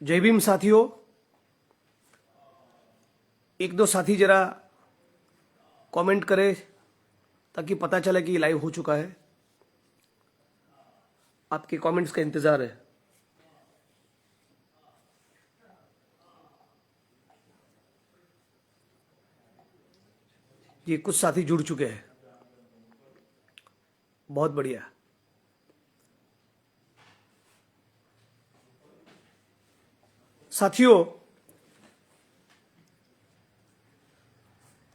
जय भीम साथियों, एक दो साथी जरा कमेंट करें ताकि पता चले कि लाइव हो चुका है। आपके कमेंट्स का इंतजार है। ये कुछ साथी जुड़ चुके हैं, बहुत बढ़िया। साथियों,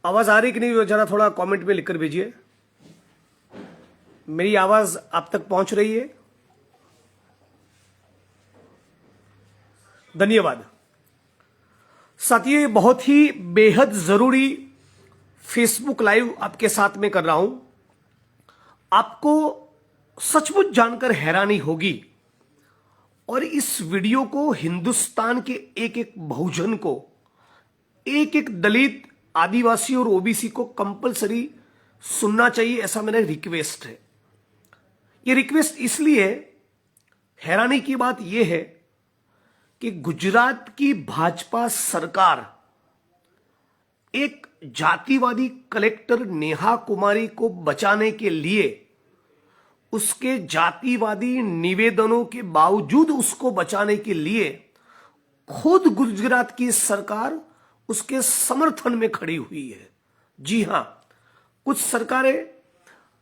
आवाज आ रही कि नहीं, जरा थोड़ा कमेंट में लिखकर भेजिए। मेरी आवाज आप तक पहुंच रही है? धन्यवाद। साथियों, ये बहुत ही बेहद जरूरी फेसबुक लाइव आपके साथ में कर रहा हूं। आपको सचमुच जानकर हैरानी होगी और इस वीडियो को हिंदुस्तान के एक एक बहुजन को, एक एक दलित, आदिवासी और ओबीसी को कंपलसरी सुनना चाहिए, ऐसा मेरा रिक्वेस्ट है। ये रिक्वेस्ट इसलिए है, हैरानी की बात यह है कि गुजरात की भाजपा सरकार एक जातिवादी कलेक्टर नेहा कुमारी को बचाने के लिए, उसके जातिवादी निवेदनों के बावजूद उसको बचाने के लिए खुद गुजरात की सरकार उसके समर्थन में खड़ी हुई है। जी हां, कुछ सरकारें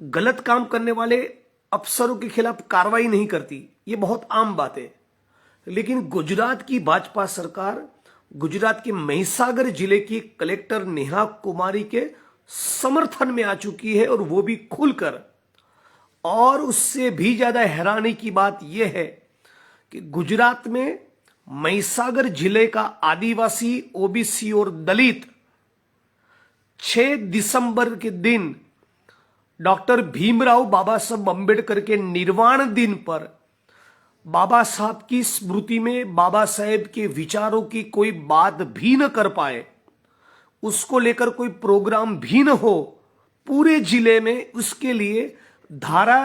गलत काम करने वाले अफसरों के खिलाफ कार्रवाई नहीं करती, ये बहुत आम बात है। लेकिन गुजरात की भाजपा सरकार गुजरात के महिसागर जिले की कलेक्टर नेहा कुमारी के समर्थन में आ चुकी है, और वो भी खुलकर। और उससे भी ज्यादा हैरानी की बात यह है कि गुजरात में महिसागर जिले का आदिवासी, ओबीसी और दलित 6 दिसंबर के दिन डॉक्टर भीमराव बाबा साहब अंबेडकर के निर्वाण दिन पर बाबा साहब की स्मृति में बाबा साहेब के विचारों की कोई बात भी न कर पाए, उसको लेकर कोई प्रोग्राम भी न हो पूरे जिले में, उसके लिए धारा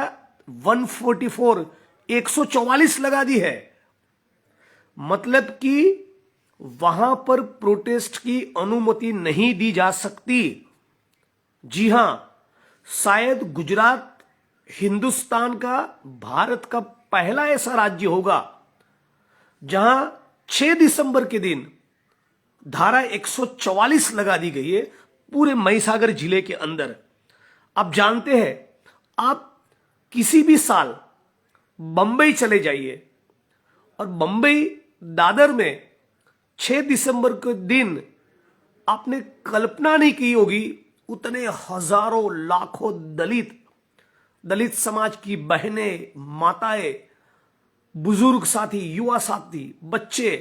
144 144 लगा दी है। मतलब कि वहां पर प्रोटेस्ट की अनुमति नहीं दी जा सकती। जी हां, शायद गुजरात हिंदुस्तान का, भारत का पहला ऐसा राज्य होगा जहां 6 दिसंबर के दिन धारा 144 लगा दी गई है पूरे महिसागर जिले के अंदर। आप जानते हैं, आप किसी भी साल बंबई चले जाइए और बंबई दादर में 6 दिसंबर के दिन आपने कल्पना नहीं की होगी, उतने हजारों लाखों दलित समाज की बहनें, माताएं, बुजुर्ग साथी, युवा साथी, बच्चे,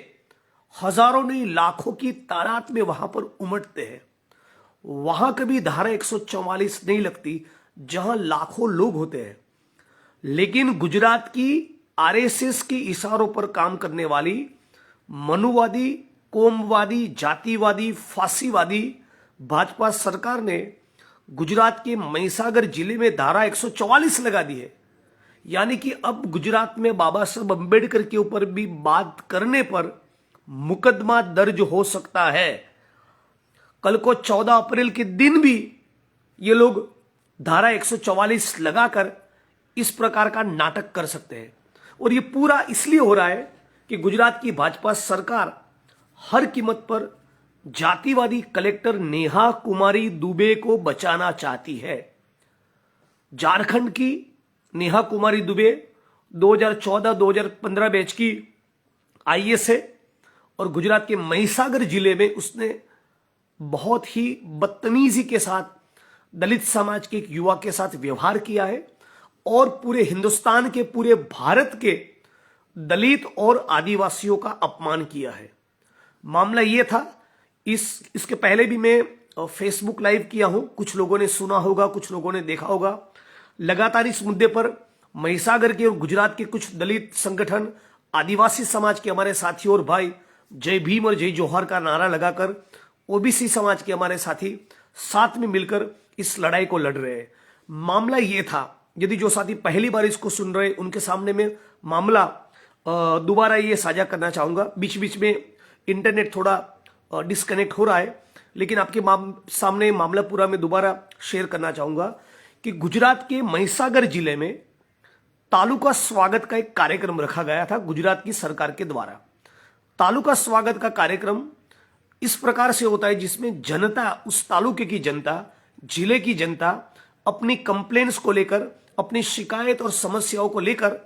हजारों नहीं लाखों की तादाद में वहां पर उमड़ते हैं। वहां कभी धारा 144 नहीं लगती जहां लाखों लोग होते हैं। लेकिन गुजरात की आरएसएस के इशारों पर काम करने वाली मनुवादी, कोमवादी, जातिवादी, फांसीवादी भाजपा सरकार ने गुजरात के महिसागर जिले में धारा 144 लगा दी है। यानी कि अब गुजरात में बाबा साहब अंबेडकर के ऊपर भी बात करने पर मुकदमा दर्ज हो सकता है। कल को 14 अप्रैल के दिन भी ये लोग धारा 144 लगाकर इस प्रकार का नाटक कर सकते हैं। और ये पूरा इसलिए हो रहा है कि गुजरात की भाजपा सरकार हर कीमत पर जातिवादी कलेक्टर नेहा कुमारी दुबे को बचाना चाहती है। झारखंड की नेहा कुमारी दुबे 2014-2015 बैच की आईएएस है और गुजरात के महिसागर जिले में उसने बहुत ही बदतमीजी के साथ दलित समाज के एक युवा के साथ व्यवहार किया है और पूरे हिंदुस्तान के, पूरे भारत के दलित और आदिवासियों का अपमान किया है। मामला यह था, इसके पहले भी मैं फेसबुक लाइव किया हूं, कुछ लोगों ने सुना होगा, कुछ लोगों ने देखा होगा। लगातार इस मुद्दे पर महिसागर के और गुजरात के कुछ दलित संगठन, आदिवासी समाज के हमारे साथी और भाई जय भीम और जय जोहार का नारा लगाकर ओबीसी समाज के हमारे साथी साथ में मिलकर इस लड़ाई को लड़ रहे हैं। मामला यह था, यदि जो साथी पहली बार इसको सुन रहे उनके सामने में मामला दोबारा ये साझा करना चाहूंगा। बीच बीच में इंटरनेट थोड़ा डिस्कनेक्ट हो रहा है, लेकिन आपके सामने मामला पूरा मैं दोबारा शेयर करना चाहूंगा कि गुजरात के महिसागर जिले में तालुका स्वागत का एक कार्यक्रम रखा गया था गुजरात की सरकार के द्वारा। तालुका स्वागत का कार्यक्रम इस प्रकार से होता है जिसमें जनता, उस तालुके की जनता, जिले की जनता अपनी कंप्लेंट्स को लेकर, अपनी शिकायत और समस्याओं को लेकर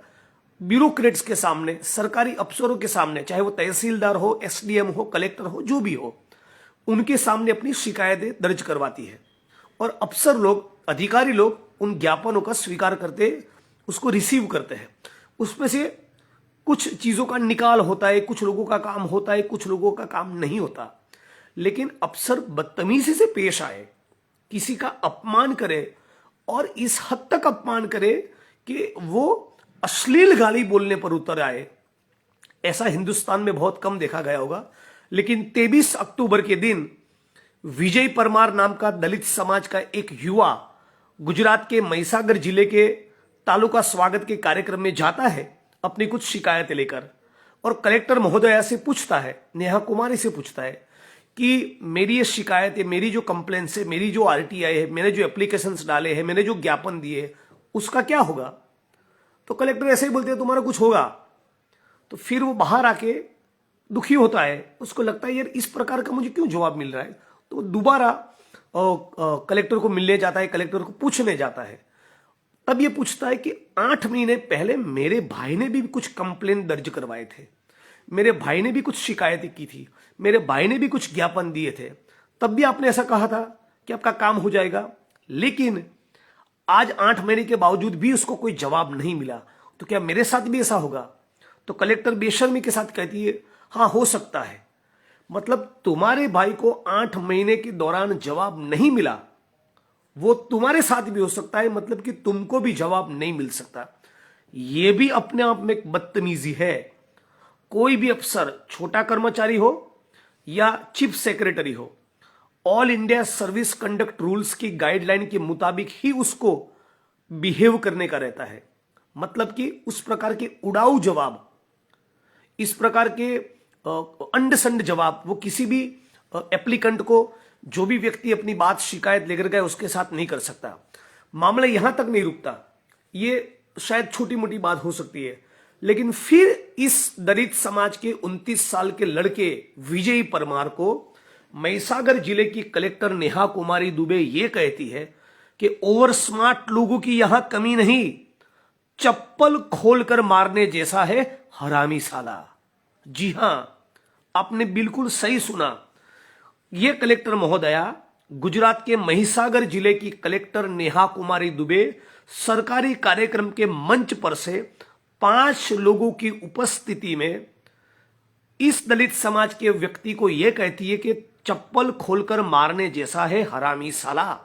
ब्यूरोक्रेट्स के सामने, सरकारी अफसरों के सामने, चाहे वो तहसीलदार हो, एसडीएम हो, कलेक्टर हो, जो भी हो, उनके सामने अपनी शिकायतें दर्ज करवाती है। और अफसर लोग, अधिकारी लोग उन ज्ञापनों का स्वीकार करते, उसको रिसीव करते हैं। उसमें से कुछ चीजों का निकाल होता है, कुछ लोगों का काम होता है, कुछ लोगों का काम नहीं होता। लेकिन अफसर बदतमीजी से पेश आए, किसी का अपमान करे, और इस हद तक अपमान करे कि वो अश्लील गाली बोलने पर उतर आए, ऐसा हिंदुस्तान में बहुत कम देखा गया होगा। लेकिन 23 अक्टूबर के दिन विजय परमार नाम का दलित समाज का एक युवा गुजरात के महिसागर जिले के तालुका स्वागत के कार्यक्रम में जाता है अपनी कुछ शिकायतें लेकर, और कलेक्टर महोदया से पूछता है, नेहा कुमारी से पूछता है कि मेरी ये शिकायत है, मेरी जो कंप्लेंट्स है, मेरी जो आरटीआई है, मैंने जो एप्लीकेशंस डाले हैं, मैंने जो ज्ञापन दिए, उसका क्या होगा। तो कलेक्टर ऐसे ही बोलते हैं तुम्हारा कुछ होगा। तो फिर वो बाहर आके दुखी होता है, उसको लगता है यार इस प्रकार का मुझे क्यों जवाब मिल रहा है। तो दोबारा कलेक्टर को मिलने जाता है, कलेक्टर को पूछने जाता है। तब ये पूछता है कि 8 महीने पहले मेरे भाई ने भी कुछ कंप्लेंट दर्ज करवाए थे, मेरे भाई ने भी कुछ शिकायतें की थी, मेरे भाई ने भी कुछ ज्ञापन दिए थे, तब भी आपने ऐसा कहा था कि आपका काम हो जाएगा। लेकिन आज 8 महीने के बावजूद भी उसको कोई जवाब नहीं मिला, तो क्या मेरे साथ भी ऐसा होगा। तो कलेक्टर बेशर्मी के साथ कहती है हाँ हो सकता है। मतलब तुम्हारे भाई को 8 महीने के दौरान जवाब नहीं मिला, वो तुम्हारे साथ भी हो सकता है, मतलब कि तुमको भी जवाब नहीं मिल सकता। यह भी अपने आप में एक बदतमीजी है। कोई भी अफसर, छोटा कर्मचारी हो या चीफ सेक्रेटरी हो, all India service conduct rules की गाइडलाइन के मुताबिक ही उसको बिहेव करने का रहता है। मतलब कि उस प्रकार के उड़ाऊ जवाब, इस प्रकार के अंडसंड जवाब वो किसी भी एप्लीकेंट को, जो भी व्यक्ति अपनी बात शिकायत लेकर गए, उसके साथ नहीं कर सकता। मामला यहां तक नहीं रुकता, ये शायद छोटी मोटी बात हो सकती है, लेकिन फिर इस दलित समाज के 29 साल के लड़के विजय परमार को महिसागर जिले की कलेक्टर नेहा कुमारी दुबे ये कहती है कि ओवर स्मार्ट लोगों की यहां कमी नहीं, चप्पल खोलकर मारने जैसा है हरामी साला। जी हां, आपने बिल्कुल सही सुना। यह कलेक्टर महोदया, गुजरात के महिसागर जिले की कलेक्टर नेहा कुमारी दुबे सरकारी कार्यक्रम के मंच पर से 5 लोगों की उपस्थिति में इस दलित समाज के व्यक्ति को यह कहती है कि चप्पल खोलकर मारने जैसा है हरामी साला।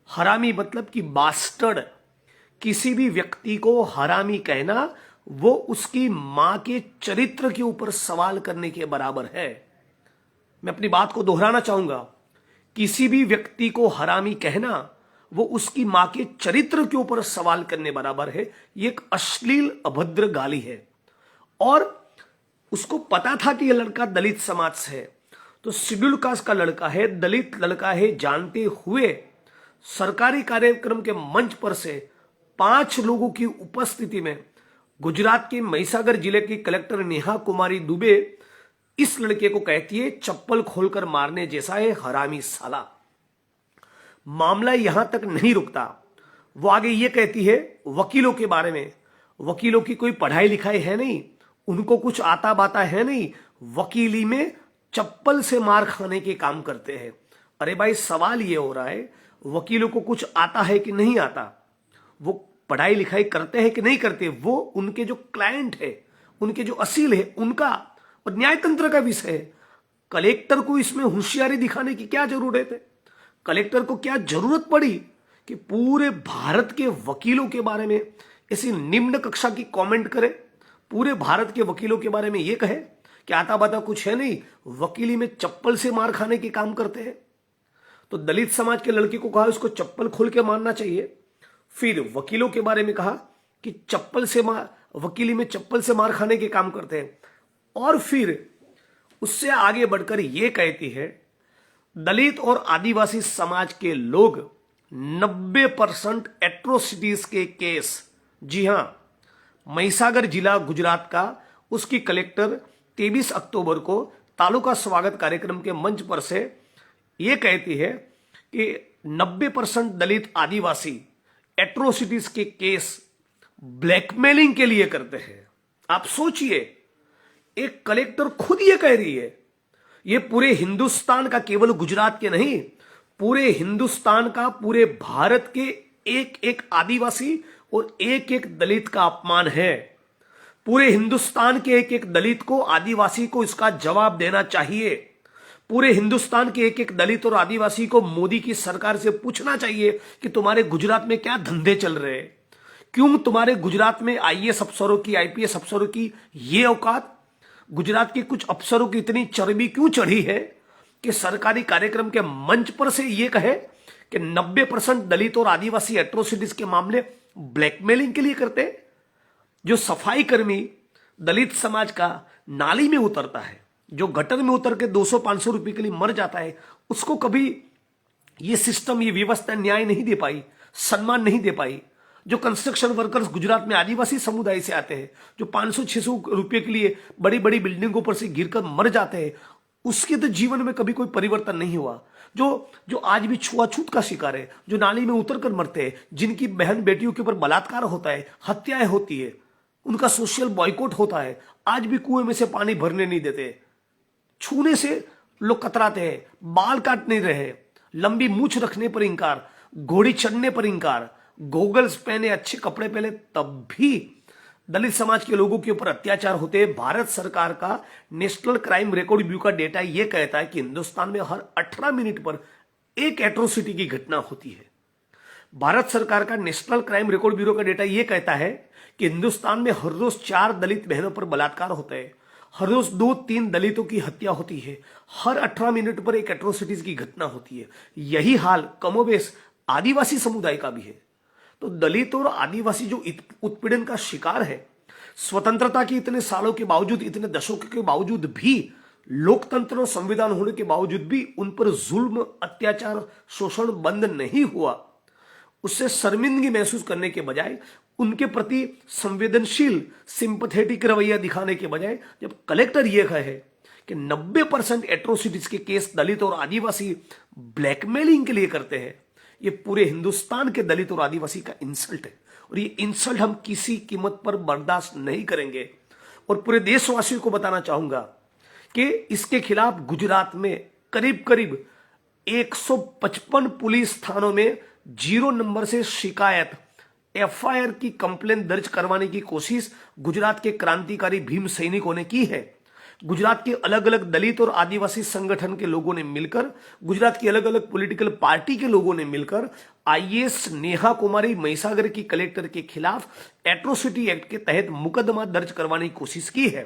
हरामी मतलब कि बास्टर्ड। किसी भी व्यक्ति को हरामी कहना वो उसकी मां के चरित्र के ऊपर सवाल करने के बराबर है। मैं अपनी बात को दोहराना चाहूंगा, किसी भी व्यक्ति को हरामी कहना वो उसकी मां के चरित्र के ऊपर सवाल करने बराबर है। ये एक अश्लील अभद्र गाली है, और उसको पता था कि यह लड़का दलित समाज से है, तो शेड्यूल कास्ट का लड़का है, दलित लड़का है, जानते हुए सरकारी कार्यक्रम के मंच पर से 5 लोगों की उपस्थिति में गुजरात के महिसागर जिले की कलेक्टर नेहा कुमारी दुबे इस लड़के को कहती है चप्पल खोलकर मारने जैसा है हरामी साला। मामला यहां तक नहीं रुकता, वो आगे ये कहती है वकीलों के बारे में, वकीलों की कोई पढ़ाई लिखाई है नहीं, उनको कुछ आता बाता है नहीं, वकीली में चप्पल से मार खाने के काम करते हैं। अरे भाई, सवाल ये हो रहा है वकीलों को कुछ आता है कि नहीं आता, वो पढ़ाई लिखाई करते हैं कि नहीं करते, वो उनके जो क्लाइंट है, उनके जो असील है उनका और न्यायतंत्र का विषय है। कलेक्टर को इसमें होशियारी दिखाने की क्या जरूरत है। कलेक्टर को क्या जरूरत पड़ी कि पूरे भारत के वकीलों के बारे में ऐसी निम्न कक्षा की कमेंट करे, पूरे भारत के वकीलों के बारे में यह कहे कि आता बाता कुछ है नहीं, वकीली में चप्पल से मार खाने के काम करते हैं। तो दलित समाज के लड़के को कहा उसको चप्पल खोल के मारना चाहिए। फिर वकीलों के बारे में कहा कि वकीली में चप्पल से मार खाने के काम करते हैं, और फिर उससे आगे बढ़कर यह कहती है दलित और आदिवासी समाज के लोग 90% एट्रोसिटीज के केस, जी हां, महिसागर जिला गुजरात का, उसकी कलेक्टर 23 अक्टूबर को तालुका स्वागत कार्यक्रम के मंच पर से यह कहती है कि 90% दलित आदिवासी एट्रोसिटीज के केस ब्लैकमेलिंग के लिए करते हैं। आप सोचिए, एक कलेक्टर खुद ये कह रही है। ये पूरे हिंदुस्तान का, केवल गुजरात के नहीं, पूरे हिंदुस्तान का, पूरे भारत के एक एक आदिवासी और एक एक दलित का अपमान है। पूरे हिंदुस्तान के एक एक दलित को, आदिवासी को इसका जवाब देना चाहिए। पूरे हिंदुस्तान के एक एक दलित और आदिवासी को मोदी की सरकार से पूछना चाहिए कि तुम्हारे गुजरात में क्या धंधे चल रहे हैं, क्यों तुम्हारे गुजरात में आईएएस अफसरों की, आईपीएस अफसरों की ये औकात, गुजरात के कुछ अफसरों की इतनी चर्बी क्यों चढ़ी है कि सरकारी कार्यक्रम के मंच पर से यह कहे कि 90% दलित और आदिवासी एट्रोसिटीज के मामले ब्लैकमेलिंग के लिए करते हैं। जो सफाई कर्मी दलित समाज का नाली में उतरता है, जो गटर में उतर के 200-500 रुपए के लिए मर जाता है, उसको कभी ये सिस्टम, ये व्यवस्था न्याय नहीं दे पाई, सम्मान नहीं दे पाई। जो कंस्ट्रक्शन वर्कर्स गुजरात में आदिवासी समुदाय से आते हैं, जो 500-600 रुपए के लिए बड़ी बड़ी बिल्डिंगों पर से गिरकर मर जाते हैं, उसके तो जीवन में कभी कोई परिवर्तन नहीं हुआ। जो आज भी छुआछूत का शिकार है, जो नाली में उतरकर मरते हैं, जिनकी बहन बेटियों के ऊपर बलात्कार होता है, हत्याएं होती है, उनका सोशल बॉयकॉट होता है, आज भी कुएं में से पानी भरने नहीं देते, छूने से लोग कतराते हैं, बाल काट नहीं रहे, लंबी मूछ रखने पर इंकार, घोड़ी चढ़ने पर इंकार, गोगल्स पहने, अच्छे कपड़े पहने, तब भी दलित समाज के लोगों के ऊपर अत्याचार होते हैं। भारत सरकार का नेशनल क्राइम रिकॉर्ड ब्यूरो का डेटा यह कहता है कि हिंदुस्तान में हर 18 मिनट पर एक एट्रोसिटी की घटना होती है। भारत सरकार का नेशनल क्राइम रिकॉर्ड ब्यूरो का डेटा यह कहता है कि हिंदुस्तान में हर रोज 4 दलित बहनों पर बलात्कार होता है, हर रोज 2-3 दलितों की हत्या होती है, हर 18 मिनट पर एक एट्रोसिटीज की घटना होती है। यही हाल कमोबेश आदिवासी समुदाय का भी है। तो दलित और आदिवासी जो उत्पीड़न का शिकार है, स्वतंत्रता के इतने सालों के बावजूद, इतने दशकों के बावजूद भी, लोकतंत्र और संविधान होने के बावजूद भी उन पर जुल्म, अत्याचार, शोषण बंद नहीं हुआ। उससे शर्मिंदगी महसूस करने के बजाय, उनके प्रति संवेदनशील, सिंपथेटिक रवैया दिखाने के बजाय, जब कलेक्टर यह कहे कि 90% एट्रोसिटीज के केस दलित और आदिवासी ब्लैकमेलिंग के लिए करते हैं, ये पूरे हिंदुस्तान के दलित और आदिवासी का इंसल्ट है, और ये इंसल्ट हम किसी कीमत पर बर्दाश्त नहीं करेंगे। और पूरे देशवासियों को बताना चाहूंगा कि इसके खिलाफ गुजरात में करीब करीब 155 पुलिस थानों में 0 नंबर से शिकायत, एफआईआर की कंप्लेन दर्ज करवाने की कोशिश गुजरात के क्रांतिकारी भीम सैनिकों ने की है। गुजरात के अलग अलग दलित और आदिवासी संगठन के लोगों ने मिलकर, गुजरात की अलग अलग पॉलिटिकल पार्टी के लोगों ने मिलकर आईएएस नेहा कुमारी महिसागर की कलेक्टर के खिलाफ एट्रोसिटी एक्ट के तहत मुकदमा दर्ज करवाने की कोशिश की है।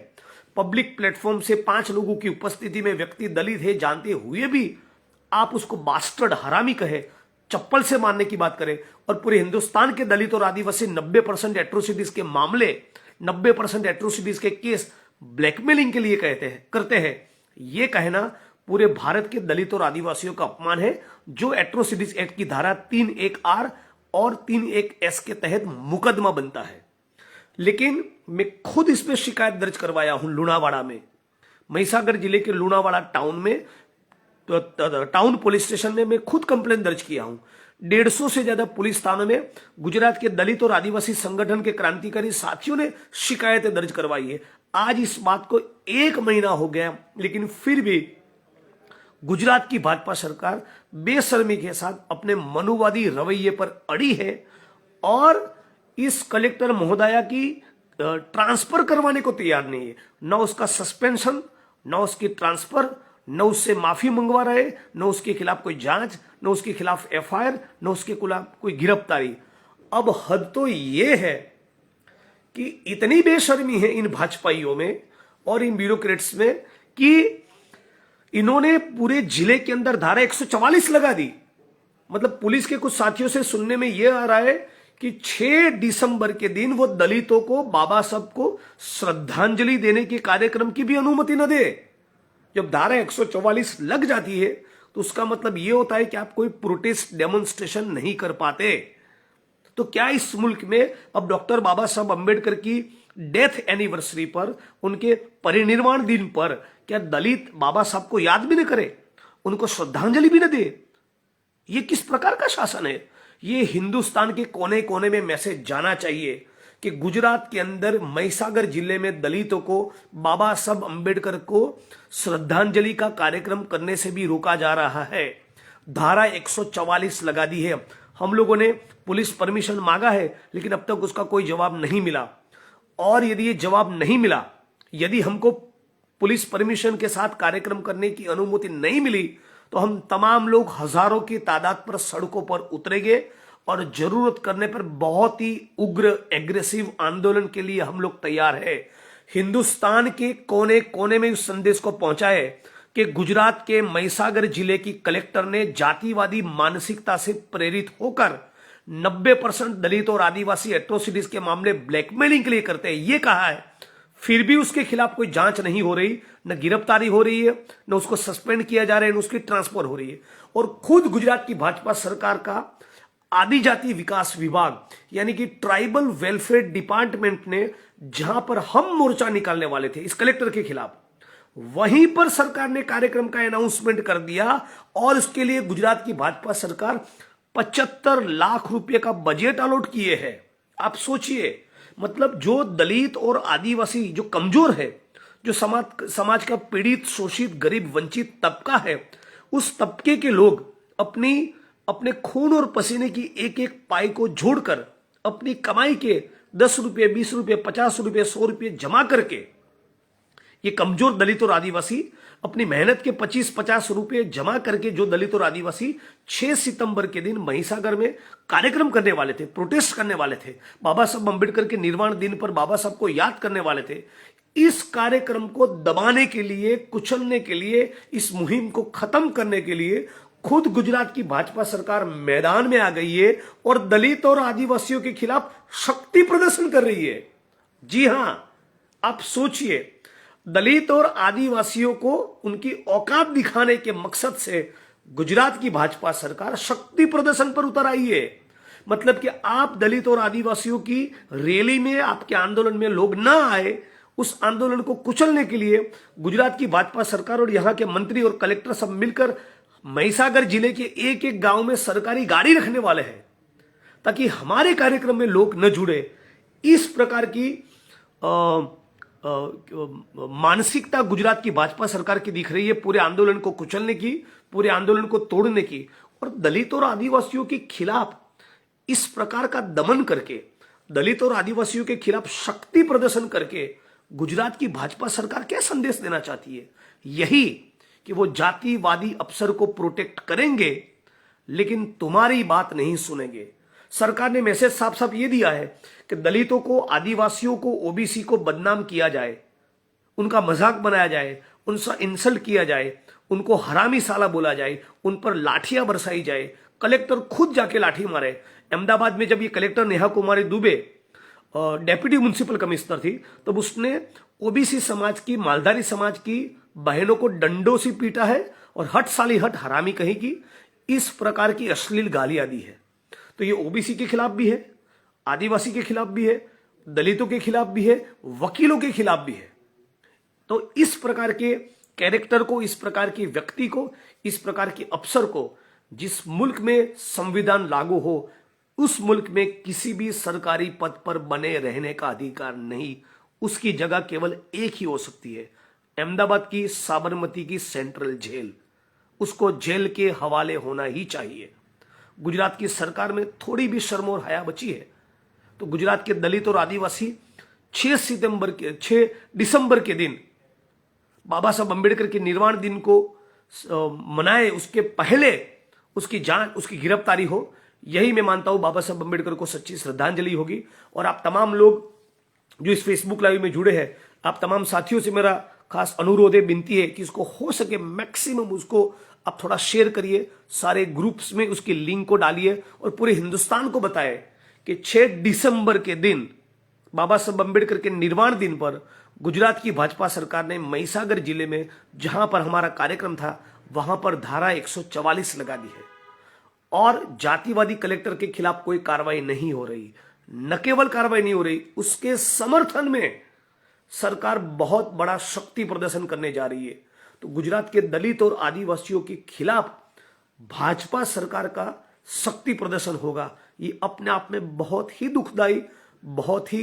पब्लिक प्लेटफॉर्म से 5 लोगों की उपस्थिति में व्यक्ति दलित है जानते हुए भी आप उसको बास्टर्ड, हरामी कहे, चप्पल से मारने की बात करें, और पूरे हिंदुस्तान के दलित और आदिवासी 90% एट्रोसिटीज के मामले, 90% एट्रोसिटीज के केस ब्लैकमेलिंग के लिए करते हैं। यह कहना पूरे भारत के दलित और आदिवासियों का अपमान है, जो एट्रोसिटीज एक्ट की धारा 3(1)(r) और 3(1)(s) के तहत मुकदमा बनता है। लेकिन मैं खुद इस पे शिकायत दर्ज करवाया हूं लुणावाड़ा में, महिसागर जिले के लुणावाड़ा टाउन में, टाउन पुलिस स्टेशन में मैं खुद कंप्लेंट दर्ज किया हूं। 150 से ज्यादा पुलिस थानों में गुजरात के दलित और आदिवासी संगठन के क्रांतिकारी साथियों ने शिकायतें दर्ज करवाई है। आज इस बात को 1 महीना हो गया, लेकिन फिर भी गुजरात की भाजपा सरकार बेशर्मी के साथ अपने मनुवादी रवैये पर अड़ी है और इस कलेक्टर महोदया की ट्रांसफर करवाने को तैयार नहीं है। न उसका सस्पेंशन, न उसकी ट्रांसफर, न उससे माफी मंगवा रहे, न उसके खिलाफ कोई जांच, न उसके खिलाफ एफआईआर, न उसके खिलाफ कोई गिरफ्तारी। अब हद तो यह है कि इतनी बेशर्मी है इन भाजपाइयों में और इन ब्यूरोक्रेट्स में कि इन्होंने पूरे जिले के अंदर धारा 144 लगा दी। मतलब पुलिस के कुछ साथियों से सुनने में यह आ रहा है कि 6 दिसंबर के दिन वो दलितों को, बाबा साहब को श्रद्धांजलि देने के कार्यक्रम की भी अनुमति न दे। जब धारा 144 लग जाती है तो उसका मतलब यह होता है कि आप कोई प्रोटेस्ट डेमोन्स्ट्रेशन नहीं कर पाते। तो क्या इस मुल्क में अब डॉक्टर बाबा साहब अंबेडकर की डेथ एनिवर्सरी पर, उनके परिनिर्वाण दिन पर, क्या दलित बाबा साहब को याद भी न करे, उनको श्रद्धांजलि भी न दे? ये किस प्रकार का शासन है? ये हिंदुस्तान के कोने कोने में मैसेज जाना चाहिए कि गुजरात के अंदर महिसागर जिले में दलितों को बाबा साहब अंबेडकर को श्रद्धांजलि का कार्यक्रम करने से भी रोका जा रहा है। धारा 144 लगा दी है। हम लोगों ने पुलिस परमिशन मांगा है, लेकिन अब तक उसका कोई जवाब नहीं मिला। और यदि ये जवाब नहीं मिला, यदि हमको पुलिस परमिशन के साथ कार्यक्रम करने की अनुमति नहीं मिली, तो हम तमाम लोग हजारों की तादाद पर सड़कों पर उतरेंगे और जरूरत करने पर बहुत ही उग्र एग्रेसिव आंदोलन के लिए हम लोग तैयार हैं। हिंदुस्तान के कोने कोने में इस संदेश को पहुंचाए कि गुजरात के महिसागर जिले की कलेक्टर ने जातिवादी मानसिकता से प्रेरित होकर 90% दलित और आदिवासी एट्रोसिटीज के मामले ब्लैकमेलिंग के लिए करते हैं, ये कहा है। फिर भी उसके खिलाफ कोई जांच नहीं हो रही, न गिरफ्तारी हो रही है, न उसको सस्पेंड किया जा रहा है, न उसकी ट्रांसफर हो रही है। और खुद गुजरात की भाजपा सरकार का आदिजाति विकास विभाग यानी कि ट्राइबल वेलफेयर डिपार्टमेंट ने, जहां पर हम मोर्चा निकालने वाले थे इस कलेक्टर के खिलाफ, वहीं पर सरकार ने कार्यक्रम का अनाउंसमेंट कर दिया और उसके लिए गुजरात की भाजपा सरकार 75 लाख रुपए का बजट अलॉट किए हैं। आप सोचिए, मतलब जो दलित और आदिवासी, जो कमजोर है, जो समाज का पीड़ित, शोषित, गरीब, वंचित तबका है, उस तबके के लोग अपने खून और पसीने की एक एक पाई को जोड़कर अपनी कमाई के 10 रुपये, 20 रुपये, 50 रुपये, 100 रुपये जमा करके, ये कमजोर दलित और आदिवासी अपनी मेहनत के 25-50 रुपये जमा करके, जो दलित और आदिवासी 6 सितंबर के दिन महिसागर में कार्यक्रम करने वाले थे, प्रोटेस्ट करने वाले थे, बाबा साहब अंबेडकर के निर्वाण दिन पर बाबा साहब को याद करने वाले थे, इस कार्यक्रम को दबाने के लिए, कुचलने के लिए, इस मुहिम को खत्म करने के लिए खुद गुजरात की भाजपा सरकार मैदान में आ गई है और दलित और आदिवासियों के खिलाफ शक्ति प्रदर्शन कर रही है। जी हां, आप सोचिए, दलित और आदिवासियों को उनकी औकात दिखाने के मकसद से गुजरात की भाजपा सरकार शक्ति प्रदर्शन पर उतर आई है। मतलब कि आप दलित और आदिवासियों की रैली में, आपके आंदोलन में लोग ना आए, उस आंदोलन को कुचलने के लिए गुजरात की भाजपा सरकार और यहां के मंत्री और कलेक्टर सब मिलकर महिसागर जिले के एक एक गांव में सरकारी गाड़ी रखने वाले हैं ताकि हमारे कार्यक्रम में लोग न जुड़े। इस प्रकार की मानसिकता गुजरात की भाजपा सरकार की दिख रही है, पूरे आंदोलन को कुचलने की, पूरे आंदोलन को तोड़ने की, और दलित और आदिवासियों के खिलाफ इस प्रकार का दमन करके, दलित और आदिवासियों के खिलाफ शक्ति प्रदर्शन करके गुजरात की भाजपा सरकार क्या संदेश देना चाहती है? यही कि वो जातिवादी अफसर को प्रोटेक्ट करेंगे लेकिन तुम्हारी बात नहीं सुनेंगे। सरकार ने मैसेज साफ साफ ये दिया है कि दलितों को, आदिवासियों को, ओबीसी को बदनाम किया जाए, उनका मजाक बनाया जाए, उनसे इंसल्ट किया जाए, उनको हरामी साला बोला जाए, उन पर लाठियां बरसाई जाए, कलेक्टर खुद जाके लाठी मारे। अहमदाबाद में जब ये collector Neha Kumari Dubey deputy municipal commissioner थी, तब उसने ओबीसी समाज की, मालधारी समाज की बहनों को डंडों से पीटा है और हट साली हट, हरामी कहीं की, इस प्रकार की अश्लील गालियां दी है। तो ये ओबीसी के खिलाफ भी है, आदिवासी के खिलाफ भी है, दलितों के खिलाफ भी है, वकीलों के खिलाफ भी है। तो इस प्रकार के कैरेक्टर को, इस प्रकार की व्यक्ति को, इस प्रकार के अफसर को, जिस मुल्क में संविधान लागू हो उस मुल्क में किसी भी सरकारी पद पर बने रहने का अधिकार नहीं। उसकी जगह केवल एक ही हो सकती है, अहमदाबाद की साबरमती की सेंट्रल जेल। उसको जेल के हवाले होना ही चाहिए। गुजरात की सरकार में थोड़ी भी शर्म और हया बची है तो गुजरात के दलित और आदिवासी 6 दिसंबर के दिन बाबा साहब अंबेडकर के निर्वाण दिन को मनाए, उसके पहले उसकी जांच, उसकी गिरफ्तारी हो। यही मैं मानता हूं बाबा साहब अंबेडकर को सच्ची श्रद्धांजलि होगी। और आप तमाम लोग जो इस फेसबुक लाइव में जुड़े हैं, आप तमाम साथियों से मेरा खास अनुरोध है, विनती है कि इसको हो सके मैक्सिमम उसको आप थोड़ा शेयर करिए, सारे ग्रुप्स में उसकी लिंक को डालिए और पूरे हिंदुस्तान को बताएं कि 6 दिसंबर के दिन बाबा साहब अम्बेडकर के निर्वाण दिन पर गुजरात की भाजपा सरकार ने महिसागर जिले में जहां पर हमारा कार्यक्रम था वहां पर धारा 144 लगा दी है और जातिवादी कलेक्टर के खिलाफ कोई कार्रवाई नहीं हो रही। न केवल कार्रवाई नहीं हो रही, उसके समर्थन में सरकार बहुत बड़ा शक्ति प्रदर्शन करने जा रही है। तो गुजरात के दलित और आदिवासियों के खिलाफ भाजपा सरकार का शक्ति प्रदर्शन होगा। ये अपने आप में बहुत ही दुखदाई, बहुत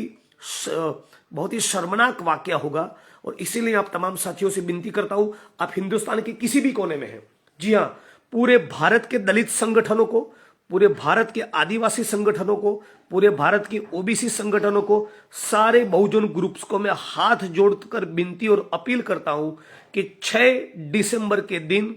ही शर्मनाक वाकया होगा। और इसीलिए आप तमाम साथियों से विनती करता हूं, आप हिंदुस्तान के किसी भी कोने में हैं, जी हां, पूरे भारत के दलित संगठनों को, पूरे भारत के आदिवासी संगठनों को, पूरे भारत के ओबीसी संगठनों को, सारे बहुजन ग्रुप्स को मैं हाथ जोड़कर विनती और अपील करता हूं कि 6 दिसंबर के दिन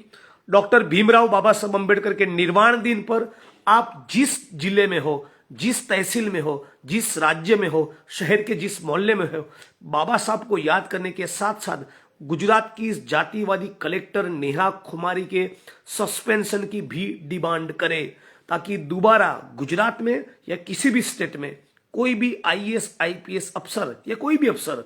डॉक्टर भीमराव बाबा साहब अम्बेडकर के निर्वाण दिन पर आप जिस जिले में हो, जिस तहसील में हो, जिस राज्य में हो, शहर के जिस मोहल्ले में हो, बाबा साहब को याद करने के साथ साथ गुजरात की इस जातिवादी कलेक्टर नेहा कुमारी के सस्पेंशन की भी डिमांड करें, ताकि दोबारा गुजरात में या किसी भी स्टेट में कोई भी आईएएस आईपीएस अफसर या कोई भी अफसर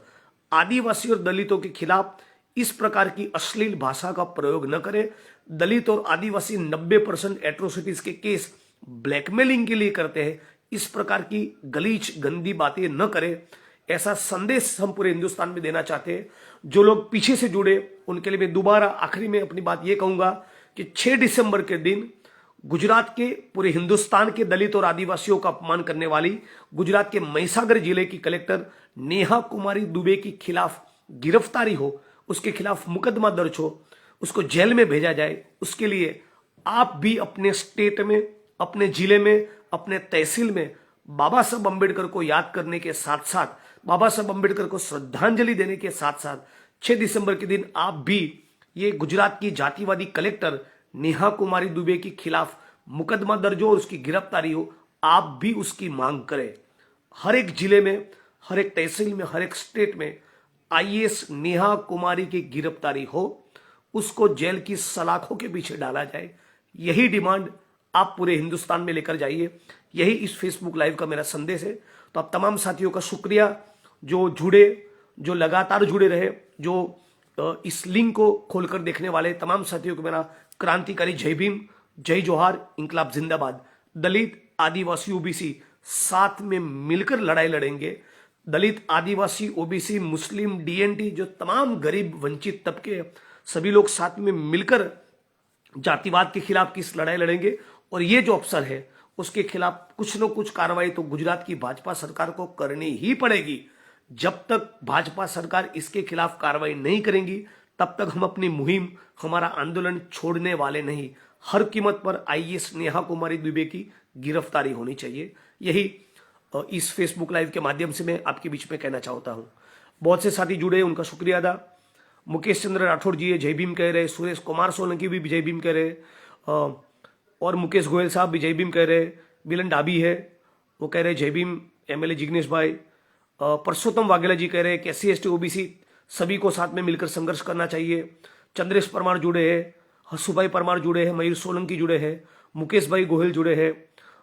आदिवासी और दलितों के खिलाफ इस प्रकार की अश्लील भाषा का प्रयोग न करे। दलित और आदिवासी 90% एट्रोसिटीज के केस ब्लैकमेलिंग के लिए करते हैं। इस प्रकार की गलीच गंदी बातें न करें, ऐसा संदेश हम पूरे हिंदुस्तान में देना चाहते हैं। जो लोग पीछे से जुड़े उनके लिए मैं दोबारा आखिरी में अपनी बात यह कहूंगा कि 6 दिसंबर के दिन गुजरात के, पूरे हिंदुस्तान के दलित और आदिवासियों का अपमान करने वाली गुजरात के महिसागर जिले की कलेक्टर नेहा कुमारी दुबे के खिलाफ गिरफ्तारी हो, उसके खिलाफ मुकदमा दर्ज हो, उसको जेल में भेजा जाए। उसके लिए आप भी अपने स्टेट में, अपने जिले में, अपने तहसील में बाबा साहब अम्बेडकर को याद करने के साथ साथ, बाबा साहब अम्बेडकर को श्रद्धांजलि देने के साथ साथ 6 दिसंबर के दिन आप भी ये गुजरात की जातिवादी कलेक्टर नेहा कुमारी दुबे के खिलाफ मुकदमा दर्ज हो और उसकी गिरफ्तारी हो, आप भी उसकी मांग करें। हर एक जिले में, हर एक तहसील में, हर एक स्टेट में आईएएस नेहा कुमारी की गिरफ्तारी हो, उसको जेल की सलाखों के पीछे डाला जाए। यही डिमांड आप पूरे हिंदुस्तान में लेकर जाइए। यही इस फेसबुक लाइव का मेरा संदेश है। तो आप तमाम साथियों का शुक्रिया जो जुड़े, जो लगातार जुड़े रहे, जो इस लिंक को खोलकर देखने वाले तमाम साथियों को मेरा क्रांतिकारी जय भीम, जय जोहार, इंकलाब जिंदाबाद। दलित, आदिवासी, ओबीसी साथ में मिलकर लड़ाई लड़ेंगे। दलित, आदिवासी, ओबीसी, मुस्लिम, डीएनटी, जो तमाम गरीब वंचित तबके, सभी लोग साथ में मिलकर जातिवाद के खिलाफ की इस लड़ाई लड़ेंगे। और ये जो अफसर है उसके खिलाफ कुछ न कुछ कार्रवाई तो गुजरात की भाजपा सरकार को करनी ही पड़ेगी। जब तक भाजपा सरकार इसके खिलाफ कार्रवाई नहीं करेंगी तब तक हम अपनी मुहिम, हमारा आंदोलन छोड़ने वाले नहीं। हर कीमत पर आईएएस नेहा कुमारी दुबे की गिरफ्तारी होनी चाहिए। यही इस फेसबुक लाइव के माध्यम से मैं आपके बीच में कहना चाहता हूं। बहुत से साथी जुड़े, उनका शुक्रिया अदा। मुकेश चंद्र राठौड़ जी जय भीम कह रहे, सुरेश कुमार सोलंकी भी जय भीम कह रहे, और मुकेश गोयल साहब भी जय भीम कह रहे, बिलन डाबी है वो कह रहे जय भीम, एमएलए जिग्नेश भाई, परसोत्तम वाघेला जी कह रहे कि SC ST OBC सभी को साथ में मिलकर संघर्ष करना चाहिए। चंद्रेश परमार जुड़े हैं, हसुभाई परमार जुड़े हैं, मयूर सोलंकी जुड़े हैं, मुकेश भाई गोयल जुड़े हैं,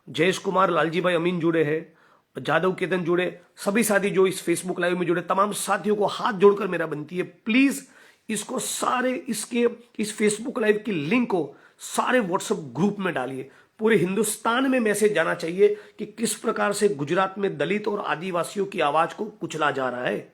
जयेश कुमार, लालजी भाई अमीन जुड़े हैं, जादव केतन जुड़े, सभी साथी जो इस फेसबुक लाइव में जुड़े, तमाम साथियों को हाथ जोड़कर मेरा विनती है, प्लीज इसको सारे इस फेसबुक लाइव की लिंक को सारे व्हाट्सएप ग्रुप में डालिए। पूरे हिंदुस्तान में मैसेज जाना चाहिए कि किस प्रकार से गुजरात में दलित और आदिवासियों की आवाज को कुचला जा रहा है,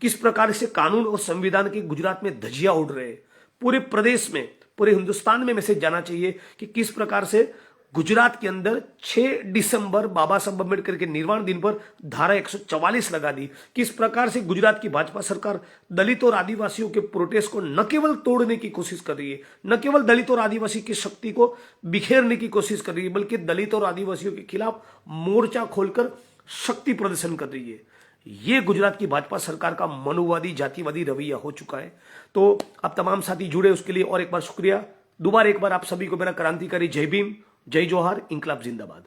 किस प्रकार से कानून और संविधान की गुजरात में धज्जियां उड़ रहे हैं। पूरे प्रदेश में, पूरे हिंदुस्तान में मैसेज जाना चाहिए कि किस प्रकार से गुजरात के अंदर 6 दिसंबर बाबा साहब अम्बेडकर के निर्वाण दिन पर धारा 144 लगा दी। किस प्रकार से गुजरात की भाजपा सरकार दलित और आदिवासियों के प्रोटेस्ट को न केवल तोड़ने की कोशिश कर रही है, न केवल दलित और आदिवासी की शक्ति को बिखेरने की कोशिश कर रही है, बल्कि दलित और आदिवासियों के खिलाफ मोर्चा खोलकर शक्ति प्रदर्शन कर रही है। ये गुजरात की भाजपा सरकार का मनुवादी, जातिवादी रवैया हो चुका है। तो आप तमाम साथी जुड़े, उसके लिए और एक बार शुक्रिया। दोबारा एक बार आप सभी को मेरा क्रांतिकारी जय भीम, जय जोहार, इंकलाब जिंदाबाद।